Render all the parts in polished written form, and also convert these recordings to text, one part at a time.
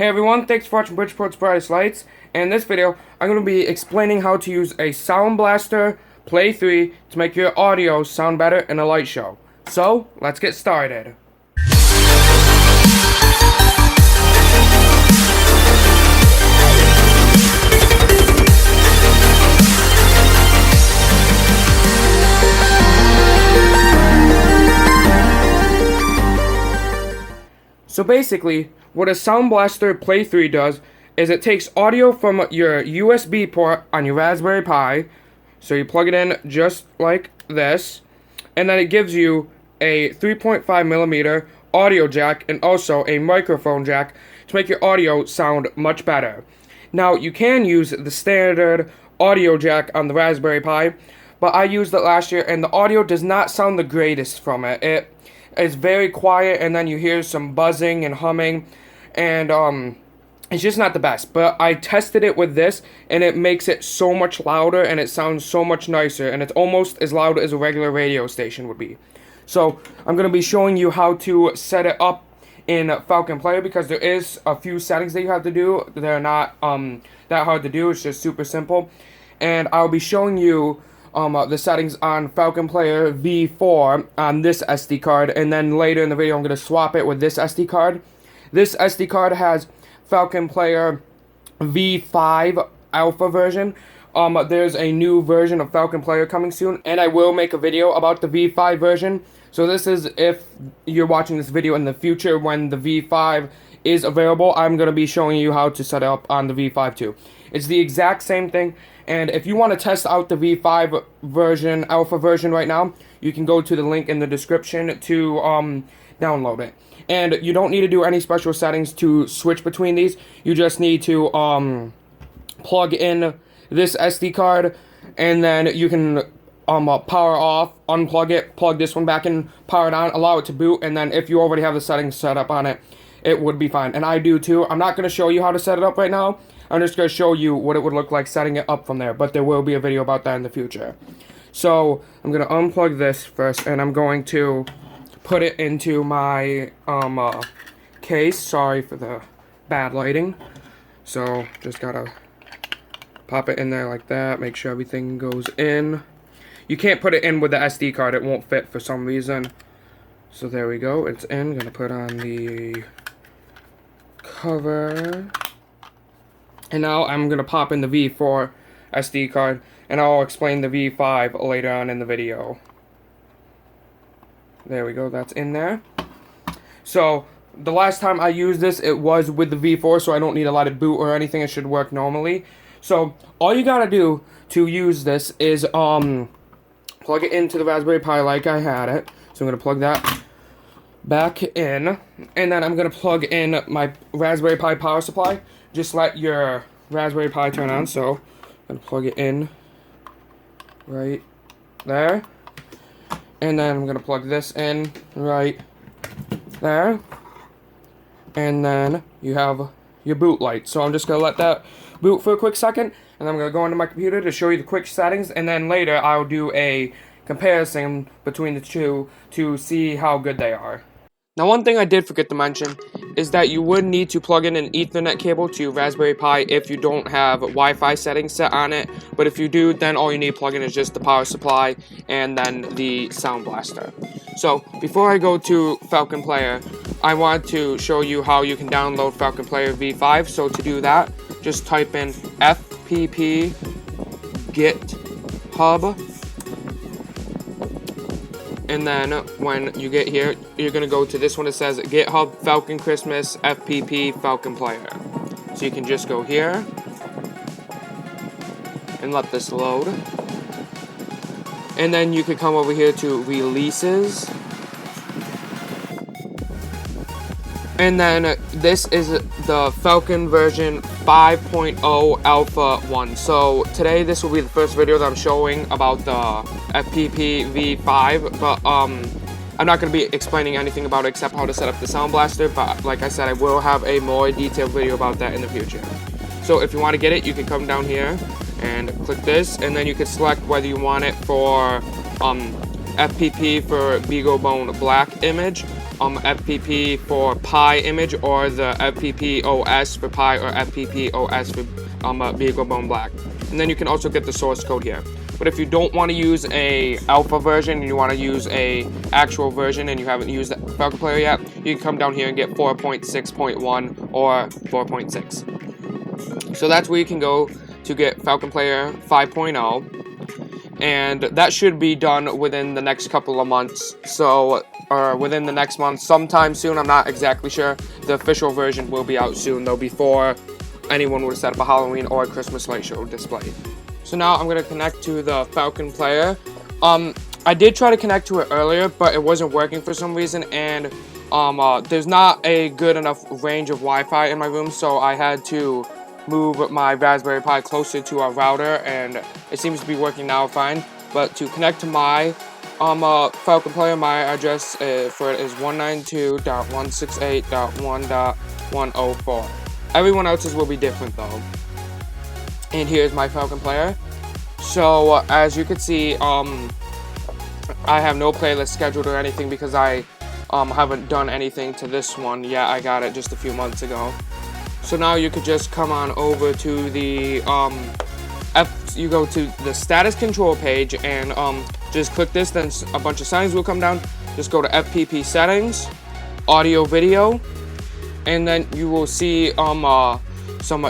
Hey everyone, thanks for watching Bridgeport's Brightest Lights. And in this video, I'm going to be explaining how to use a Sound Blaster Play 3 to make your audio sound better in a light show. So, let's get started. So basically, what a Sound Blaster Play 3 does is it takes audio from your USB port on your Raspberry Pi, so you plug it in just like this, and then it gives you a 3.5mm audio jack and also a microphone jack to make your audio sound much better. Now, you can use the standard audio jack on the Raspberry Pi, but I used it last year and the audio does not sound the greatest from it. It's very quiet, and then you hear some buzzing and humming, and it's just not the best. But I tested it with this, and it makes it so much louder, and it sounds so much nicer, and it's almost as loud as a regular radio station would be. So I'm going to be showing you how to set it up in Falcon Player, because there is a few settings that you have to do. They're not that hard to do. It's just super simple, and I'll be showing you the settings on Falcon Player V4 on this SD card, and then later in the video I'm going to swap it with this SD card. This SD card has Falcon Player V5 alpha version. There's a new version of Falcon Player coming soon, and I will make a video about the V5 version. So this is if you're watching this video in the future when the V5 is available. I'm going to be showing you how to set it up on the V5 too. It's the exact same thing, and if you want to test out the V5 version, alpha version right now, you can go to the link in the description to download it. And you don't need to do any special settings to switch between these. You just need to plug in this SD card, and then you can power off, unplug it, plug this one back in, power it on, allow it to boot, and then if you already have the settings set up on it, it would be fine. And I do too. I'm not going to show you how to set it up right now. I'm just going to show you what it would look like setting it up from there, but there will be a video about that in the future. So I'm going to unplug this first, and I'm going to put it into my case. Sorry for the bad lighting. So just got to pop it in there like that, make sure everything goes in. You can't put it in with the SD card, it won't fit for some reason. So there we go, it's in. Gonna put on the cover. And now I'm gonna pop in the V4 SD card, and I'll explain the V5 later on in the video. There we go, that's in there. So the last time I used this, it was with the V4, so I don't need to let it boot or anything. It should work normally. So all you gotta do to use this is plug it into the Raspberry Pi like I had it. So I'm gonna plug that back in, and then I'm gonna plug in my Raspberry Pi power supply. Just let your Raspberry Pi turn on. So I'm gonna plug it in right there, and then I'm gonna plug this in right there, and then you have your boot light. So I'm just gonna let that boot for a quick second, and I'm gonna go into my computer to show you the quick settings, and then later I'll do a comparison between the two to see how good they are. Now, one thing I did forget to mention is that you would need to plug in an Ethernet cable to your Raspberry Pi if you don't have Wi-Fi settings set on it, but if you do, then all you need to plug in is just the power supply and then the Sound Blaster. So before I go to Falcon Player, I want to show you how you can download Falcon Player V5. So to do that, just type in FPP GitHub, and then when you get here, you're going to go to this one that says GitHub Falcon Christmas FPP Falcon Player. So you can just go here and let this load. And then you could come over here to releases. And then this is the Falcon version 5.0 Alpha 1. So today this will be the first video that I'm showing about the FPP V5, but I'm not going to be explaining anything about it except how to set up the Sound Blaster, but like I said, I will have a more detailed video about that in the future. So if you want to get it, you can come down here and click this, and then you can select whether you want it for FPP for BeagleBone Black image, FPP for Pi image, or the FPP OS for Pi, or FPP OS for Vehicle Bone Black. And then you can also get the source code here. But if you don't want to use a alpha version and you want to use a actual version and you haven't used Falcon Player yet, you can come down here and get 4.6.1 or 4.6. So that's where you can go to get Falcon Player 5.0, and that should be done within the next couple of months. So, or within the next month, sometime soon. I'm not exactly sure. The official version will be out soon, though, before anyone would set up a Halloween or a Christmas light show display. So now I'm gonna connect to the Falcon Player. I did try to connect to it earlier, but it wasn't working for some reason, and there's not a good enough range of Wi-Fi in my room, so I had to move my Raspberry Pi closer to our router, and it seems to be working now fine. But to connect to my Falcon Player, my address for it is 192.168.1.104. Everyone else's will be different though. And here's my Falcon Player. So as you can see, I have no playlist scheduled or anything because I haven't done anything to this one yet. I got it just a few months ago. So now you could just come on over to the you go to the status control page and just click this, then a bunch of settings will come down. Just go to FPP settings, audio video, and then you will see some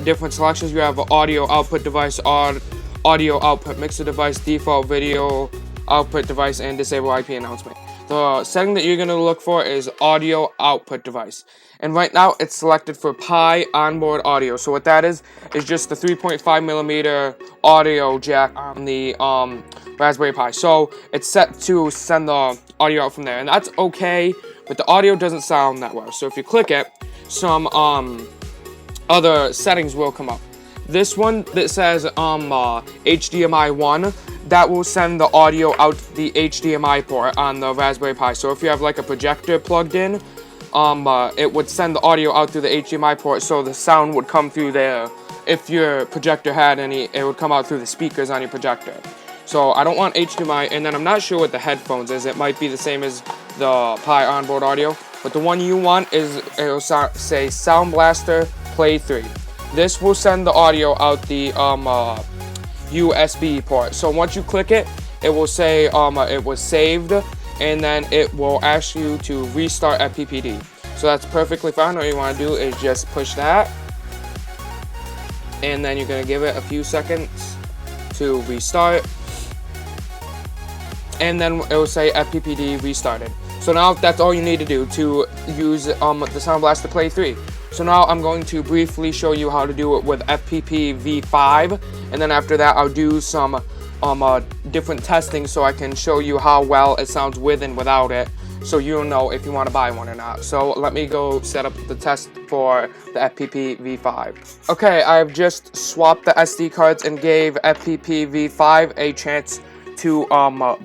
different selections. You have audio output device, audio output mixer device, default video output device, and disable IP announcement. The setting that you're going to look for is audio output device. And right now it's selected for Pi onboard audio. So what that is just the 3.5mm audio jack on the Raspberry Pi. So it's set to send the audio out from there. And that's okay, but the audio doesn't sound that well. So if you click it, some other settings will come up. This one that says HDMI 1, that will send the audio out the HDMI port on the Raspberry Pi. So if you have like a projector plugged in, it would send the audio out through the HDMI port, so the sound would come through there. If your projector had any, it would come out through the speakers on your projector. So I don't want HDMI, and then I'm not sure what the headphones is. It might be the same as the Pi onboard audio, but the one you want is, it will say Sound Blaster Play 3. This will send the audio out the USB port. So once you click it, it will say it was saved, and then it will ask you to restart FPPD. So that's perfectly fine. All you want to do is just push that, and then you're going to give it a few seconds to restart, and then it will say FPPD restarted. So now that's all you need to do to use the Sound Blaster Play 3. So now I'm going to briefly show you how to do it with FPP V5, and then after that I'll do some different testing so I can show you how well it sounds with and without it, so you'll know if you want to buy one or not. So let me go set up the test for the FPP V5. Okay, I've just swapped the SD cards and gave FPP V5 a chance to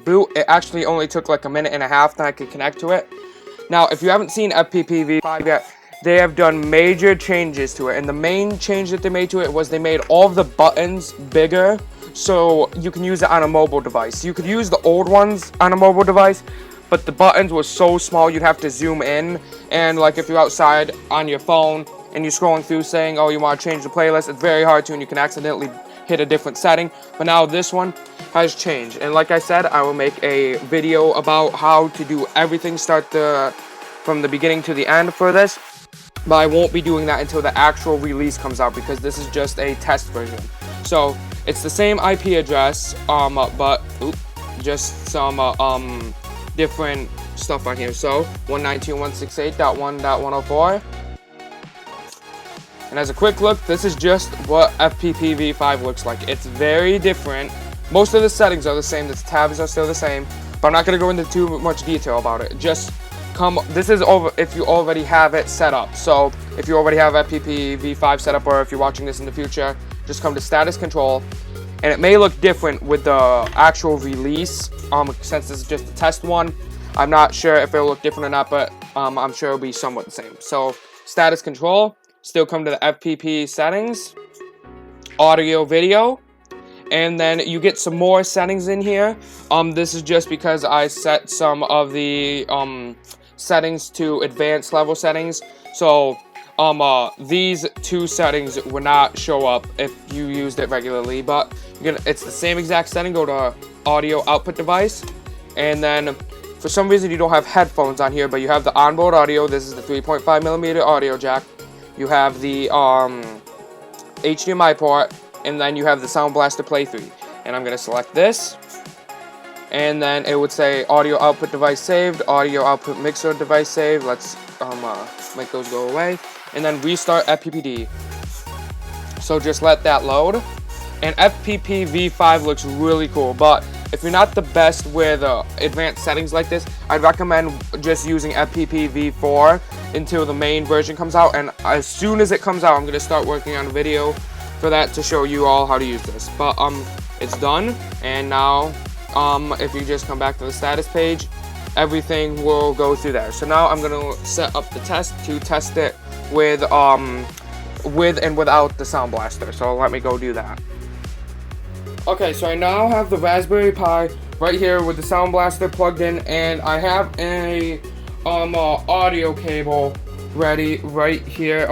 boot. It actually only took like a minute and a half, then I could connect to it. Now, if you haven't seen FPP V5 yet, they have done major changes to it, and the main change that they made to it was they made all of the buttons bigger, so you can use it on a mobile device. You could use the old ones on a mobile device, but the buttons were so small you'd have to zoom in, and like if you're outside on your phone and you're scrolling through saying, oh, you want to change the playlist, it's very hard to, and you can accidentally hit a different setting. But now this one has changed, and like I said, I will make a video about how to do everything, from the beginning to the end for this. But I won't be doing that until the actual release comes out, because this is just a test version. So it's the same IP address, but just some different stuff on here. So 192.168.1.104. And as a quick look, this is just what FPP V5 looks like. It's very different. Most of the settings are the same. The tabs are still the same, but I'm not going to go into too much detail about it. Just this is over if you already have it set up. So if you already have FPP V5 set up, or if you're watching this in the future, just come to status control, and it may look different with the actual release, since this is just a test one. I'm not sure if it'll look different or not, but I'm sure it'll be somewhat the same. So status control, still come to the FPP settings, audio video, and then you get some more settings in here. This is just because I set some of the settings to advanced level settings. So these two settings would not show up if you used it regularly, but it's the same exact setting. Go to audio output device, and then for some reason you don't have headphones on here, but you have the onboard audio. This is the 3.5mm audio jack. You have the HDMI port, and then you have the Sound Blaster Play 3. And I'm gonna select this, and then it would say audio output device saved, audio output mixer device saved. Let's make those go away, and then restart FPPD. So just let that load. And FPP V5 looks really cool, but if you're not the best with advanced settings like this, I'd recommend just using FPP V4 until the main version comes out. And as soon as it comes out, I'm gonna start working on a video for that to show you all how to use this. But it's done, and now if you just come back to the status page, everything will go through there. So now I'm gonna set up the test to test it with and without the Sound Blaster. So let me go do that. Okay, so I now have the Raspberry Pi right here with the Sound Blaster plugged in, and I have a audio cable ready right here.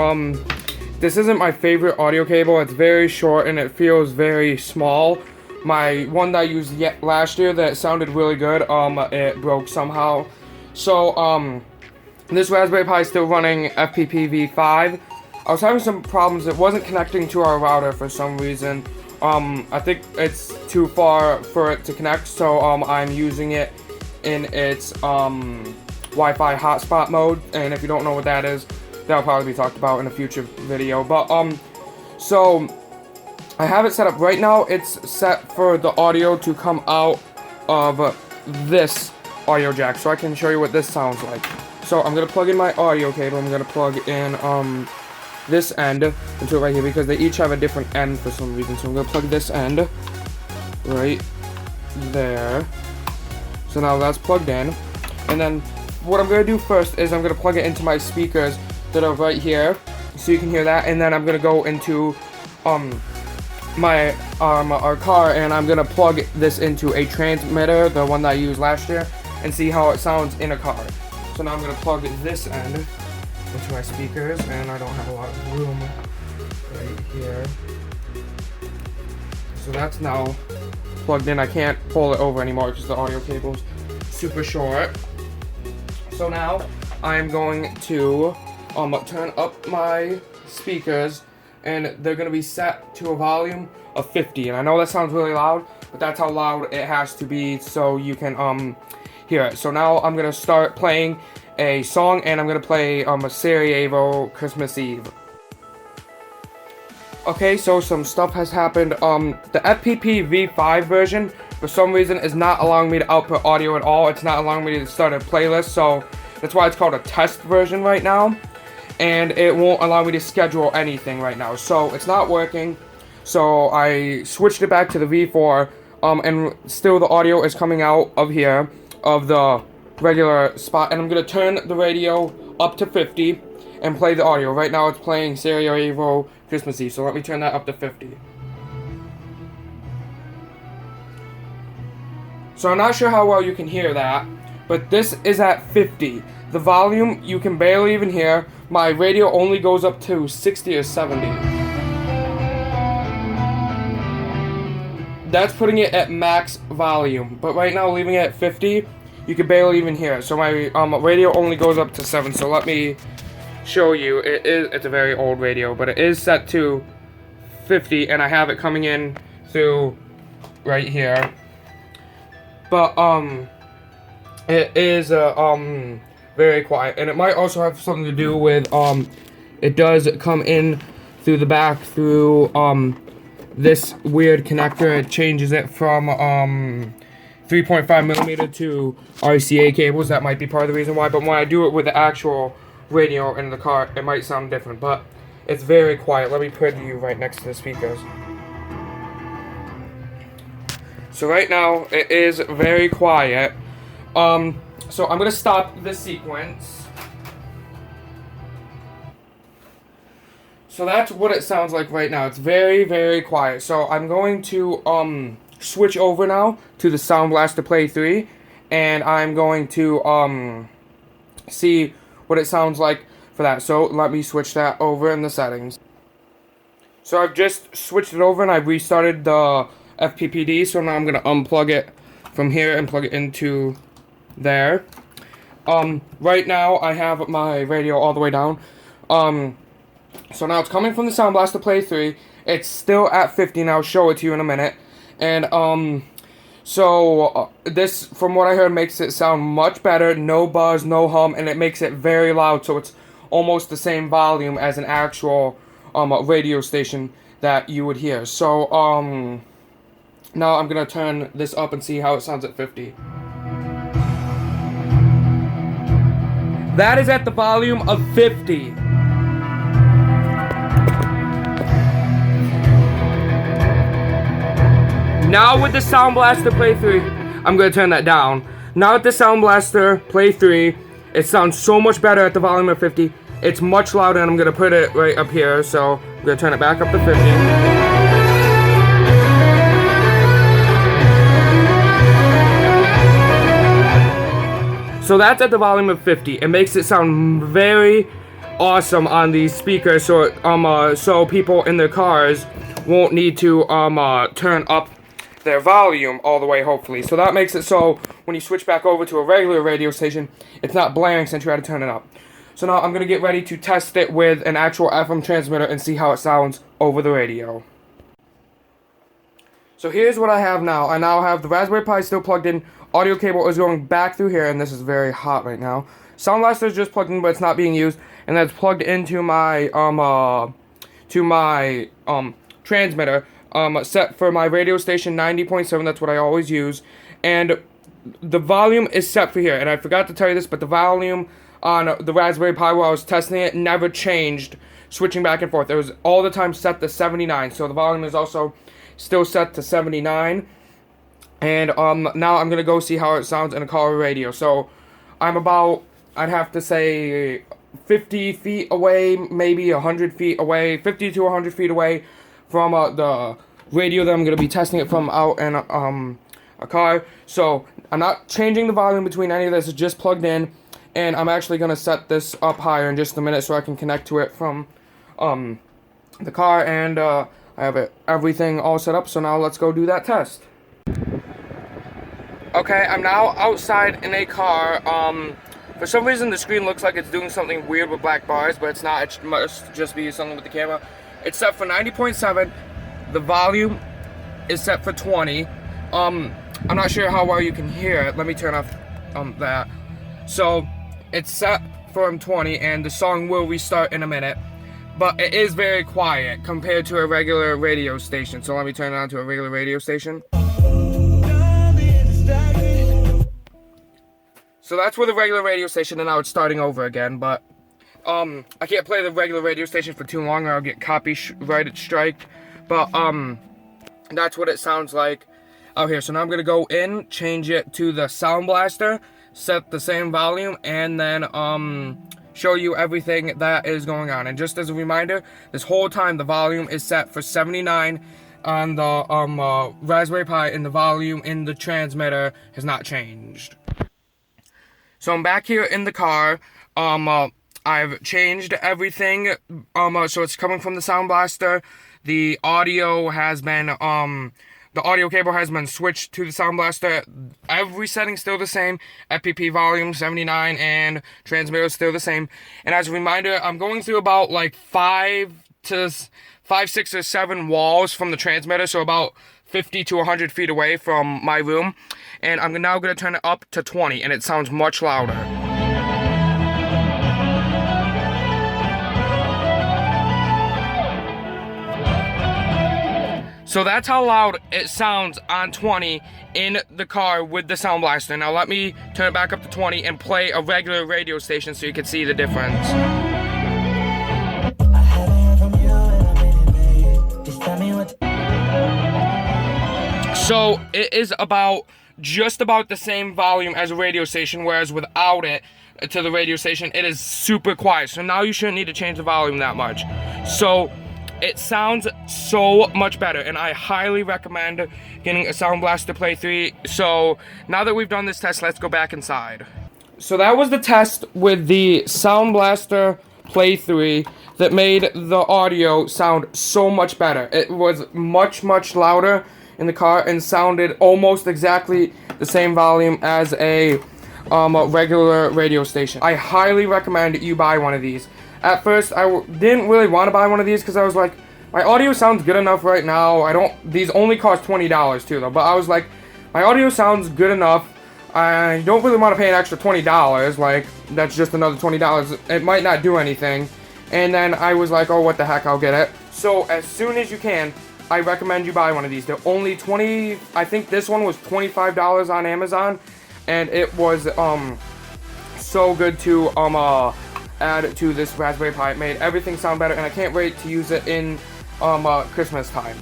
This isn't my favorite audio cable. It's very short and it feels very small. My one that I used last year that sounded really good, it broke somehow. So this Raspberry Pi is still running FPP V5. I was having some problems. It wasn't connecting to our router for some reason. I think it's too far for it to connect, so I'm using it in its Wi-Fi hotspot mode. And if you don't know what that is, that'll probably be talked about in a future video. But so I have it set up right now. It's set for the audio to come out of this audio jack, so I can show you what this sounds like. So I'm gonna plug in my audio cable. I'm gonna plug in this end into it right here, because they each have a different end for some reason. So I'm gonna plug this end right there. So now that's plugged in, and then what I'm gonna do first is I'm gonna plug it into my speakers that are right here, so you can hear that. And then I'm gonna go into our car, and I'm gonna plug this into a transmitter, the one that I used last year, and see how it sounds in a car. So now I'm gonna plug this end into my speakers, and I don't have a lot of room right here. So that's now plugged in. I can't pull it over anymore because the audio cable's super short. So now I'm going to turn up my speakers, and they're gonna be set to a volume of 50. And I know that sounds really loud, but that's how loud it has to be so you can hear it. So now I'm gonna start playing a song, and I'm gonna play a Sarajevo Christmas Eve. Okay, so some stuff has happened. The FPP V5 version, for some reason, is not allowing me to output audio at all. It's not allowing me to start a playlist, so that's why it's called a test version right now. And it won't allow me to schedule anything right now, so it's not working. So I switched it back to the V4, and still the audio is coming out of here, of the regular spot, and I'm gonna turn the radio up to 50 and play the audio. Right now it's playing Sarajevo Christmas Eve, so let me turn that up to 50. So I'm not sure how well you can hear that, but this is at 50. The volume you can barely even hear. My radio only goes up to 60 or 70. That's putting it at max volume, but right now leaving it at 50, you can barely even hear it. So my radio only goes up to 7. So let me show you. It's a very old radio, but it is set to 50, and I have it coming in through right here. But it is very quiet, and it might also have something to do with it does come in through the back through this weird connector. It changes it from 3.5mm to RCA cables. That might be part of the reason why, but when I do it with the actual radio in the car, it might sound different, but it's very quiet. Let me put you right next to the speakers. So right now, it is very quiet. So I'm gonna stop this sequence. So that's what it sounds like right now. It's very, very quiet. So I'm going to switch over now to the Sound Blaster Play 3, and I'm going to see what it sounds like for that. So let me switch that over in the settings. So I've just switched it over and I've restarted the FPPD. So now I'm going to unplug it from here and plug it into there. Right now I have my radio all the way down. So now it's coming from the Sound Blaster Play 3. It's still at 50, and I'll show it to you in a minute. And, this, from what I heard, makes it sound much better. No buzz, no hum, and it makes it very loud, so it's almost the same volume as an actual, radio station that you would hear. So, now I'm gonna turn this up and see how it sounds at 50. That is at the volume of 50. Now with the Sound Blaster Play 3, I'm going to turn that down. Now with the Sound Blaster Play 3, it sounds so much better at the volume of 50. It's much louder, and I'm going to put it right up here. So I'm going to turn it back up to 50. So that's at the volume of 50. It makes it sound very awesome on these speakers, so people in their cars won't need to turn up their volume all the way, hopefully. So that makes it so when you switch back over to a regular radio station, it's not blaring since you had to turn it up. So now I'm going to get ready to test it with an actual FM transmitter and see how it sounds over the radio. So here's what I have now. I now have the Raspberry Pi still plugged in. Audio cable is going back through here, and this is very hot right now. Sound Blaster is just plugged in, but it's not being used, and that's plugged into my transmitter. Set for my radio station 90.7, that's what I always use, and the volume is set for here, and I forgot to tell you this, but the volume on the Raspberry Pi while I was testing it never changed, switching back and forth. It was all the time set to 79, so the volume is also still set to 79, and now I'm going to go see how it sounds in a car radio. So I'm about, I'd have to say 50 feet away, maybe 100 feet away, 50 to 100 feet away from the radio that I'm going to be testing it from out in a car. So I'm not changing the volume between any of this. It's just plugged in, and I'm actually going to set this up higher in just a minute so I can connect to it from the car, and I have everything all set up. So now let's go do that test. Okay, I'm now outside in a car. For some reason the screen looks like it's doing something weird with black bars, but it's not. It must just be something with the camera. It's set for 90.7. The volume is set for 20. I'm not sure how well you can hear it. Let me turn off that. So it's set for 20, and the song will restart in a minute. But it is very quiet compared to a regular radio station. So let me turn it on to a regular radio station. So that's with a regular radio station, and now it's starting over again. But I can't play the regular radio station for too long or I'll get copyright strike. But that's what it sounds like out here. So now I'm going to go in, change it to the Sound Blaster, set the same volume, and then show you everything that is going on. And just as a reminder, this whole time the volume is set for 79 on the Raspberry Pi, and the volume in the transmitter has not changed. So I'm back here in the car. I've changed everything, so it's coming from the Sound Blaster. The audio has been, the audio cable has been switched to the Sound Blaster. Every setting's still the same. FPP volume 79 and transmitter is still the same. And as a reminder, I'm going through about like 5, 6, or 7 walls from the transmitter, so about 50 to 100 feet away from my room. And I'm now going to turn it up to 20, and it sounds much louder. So that's how loud it sounds on 20 in the car with the Sound Blaster. Now let me turn it back up to 20 and play a regular radio station so you can see the difference. So it is just about the same volume as a radio station, whereas without it to the radio station, it is super quiet. So now you shouldn't need to change the volume that much. So it sounds so much better, and I highly recommend getting a Sound Blaster Play 3. So now that we've done this test, let's go back inside. So that was the test with the Sound Blaster Play 3 that made the audio sound so much better. It was much louder in the car and sounded almost exactly the same volume as a regular radio station. I highly recommend you buy one of these. At first, I didn't really want to buy one of these because I was like, my audio sounds good enough right now. These only cost $20 too though, but I was like, my audio sounds good enough. I don't really want to pay an extra $20, like, that's just another $20. It might not do anything. And then I was like, oh, what the heck, I'll get it. So, as soon as you can, I recommend you buy one of these. They're only I think this one was $25 on Amazon. And it was, so good to, add to this Raspberry Pi. It made everything sound better, and I can't wait to use it in, Christmas time.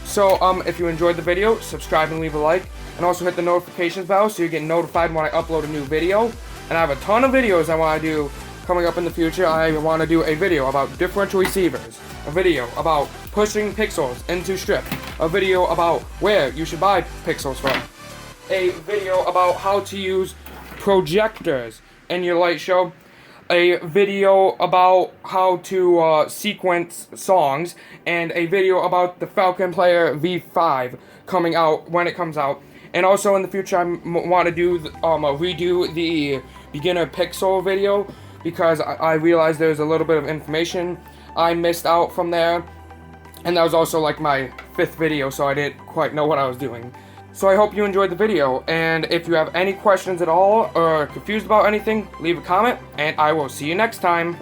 So, if you enjoyed the video, subscribe and leave a like. And also hit the notifications bell so you get notified when I upload a new video. And I have a ton of videos I want to do coming up in the future. I want to do a video about differential receivers, a video about pushing pixels into strip, a video about where you should buy pixels from, a video about how to use projectors in your light show, a video about how to sequence songs, and a video about the Falcon Player V5 coming out when it comes out. And also in the future, I want to do redo the beginner pixel video because I realized there's a little bit of information I missed out from there. And that was also like my 5th video, so I didn't quite know what I was doing. So I hope you enjoyed the video, and if you have any questions at all or confused about anything, leave a comment, and I will see you next time.